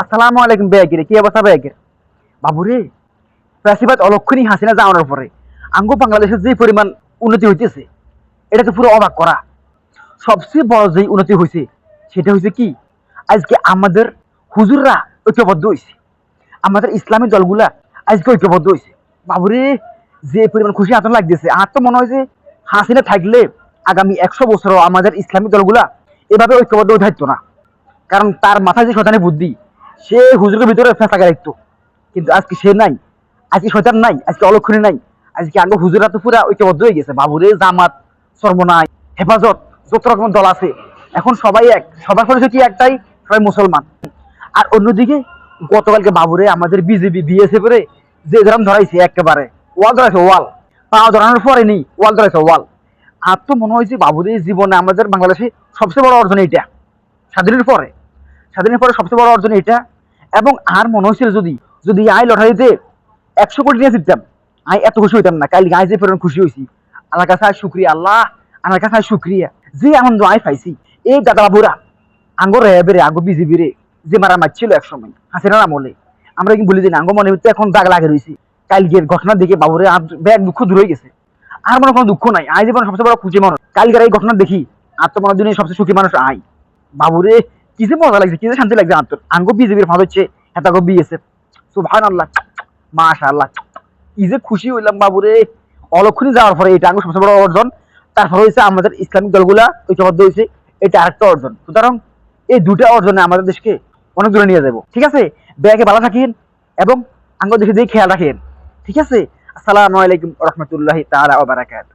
আসসালামু আলাইকুম বেয়াকিরে, কি অবস্থা বেয়াকির? বাবুরে, ফ্যাসিবাদ অলক্ষণী হাসিনা যাওয়ার পরে আঙ্গো বাংলাদেশের যে পরিমাণ উন্নতি হইতেছে, এটাকে পুরো অবাক করা। সবচেয়ে বড় যে উন্নতি হয়েছে সেটা হয়েছে কি, আজকে আমাদের হুজুররা ঐক্যবদ্ধ হয়েছে, আমাদের ইসলামী দলগুলা আজকে ঐক্যবদ্ধ হয়েছে। বাবুরে, যে পরিমাণ খুশি আতঙ্ক লাগতেছে, আর তো মনে হয় যে হাসিনা থাকলে আগামী 100 বছরও আমাদের ইসলামী দলগুলা এভাবে ঐক্যবদ্ধ হয়ে থাকতো না। কারণ তার মাথায় যে শয়তানি বুদ্ধি, সে হুজুরের ভিতরে ফেঁসা রাখতো, কিন্তু আজকে সে নাই, আজকে শয়তান নাই, আজকে অলক্ষণী নাই, আজকে আগে হুজুরা তো পুরা ঐক্যবদ্ধ হয়ে গেছে। বাবুরে, জামাত, সর্বনাই, হেফাজত, যত রকম দল আছে এখন সবাই এক, সবার পরিচয় কি একটাই, সবাই মুসলমান। আর অন্যদিকে গতকালকে বাবুরে আমাদের বিজেপি বিএসএফ এর যে ধরাম ধরাইছে, একেবারে ওয়াল ধরাইছে, ওয়াল পা ধরানোর পরে নেই, ওয়াল ধরাইছে, ওয়াল। আর তো মনে হয়েছে বাবুরে, জীবনে আমাদের বাংলাদেশে সবচেয়ে বড় অর্জন এইটা, স্বাধীনের পরে, স্বাধীনের পরে সবচেয়ে বড় অর্জন এটা। এবং আর মনে হয়েছিল যদি যদি আই লটারিতে 100 কোটি নিয়ে জিততাম, আই এত খুশি হইতাম না। কাল গায়ে যে পরিমাণ খুশি হয়েছি, আল্লাহ কাছে আর শুক্রিয়া, আল্লাহ আমার কাছে আর শুক্রিয়া, যে আনন্দ আই পাইছি। এই দাদা বাবুরা আঙ্গো রেবেরে, আঙ্গো বিজিবিরে যে মারা মারছিল এক সময় হাসিনার আমলে, আমরা কি বলি দিন, আঙ্গো মনে হচ্ছে এখন দাগ লাগে রয়েছি। কালকের ঘটনা দেখে বাবুরে আর ব্যাগ দুঃখ দূর হয়ে গেছে, আর মনে কোনো দুঃখ নাই। আই জীবন সবচেয়ে বড় খুশি মানুষ কালকের এই ঘটনা দেখি। আর তো মনে দিনে সবচেয়ে সুখী মানুষ আই। বাবুরে, কি যে মজা লাগছে, কি যে শান্তি লাগছে। আত্মর আঙ্গো বিজেপির ভালো হচ্ছে, এত বিএসএফ, সুবহানাল্লাহ, মাশাআল্লাহ, কি যে খুশি হইলাম বাবুরে। অলক্ষণী যাওয়ার পরে এটা আঙ্গো সবচেয়ে বড় অর্জন। তারপর হয়েছে আমাদের ইসলামিক দলগুলা ঐক্যবদ্ধ হয়েছে, এটা আরেকটা অর্জন। সুতরাং এই দুটা অর্জনে আমাদের দেশকে অনেক দূরে নিয়ে যাবো। ঠিক আছে, ব্যাগে ভালো থাকেন এবং আঙ্গো দেখে খেয়াল রাখেন। ঠিক আছে, আসসালামু আলাইকুম রহমতুল্লাহি তাআলা ওয়া বারাকাতুহু।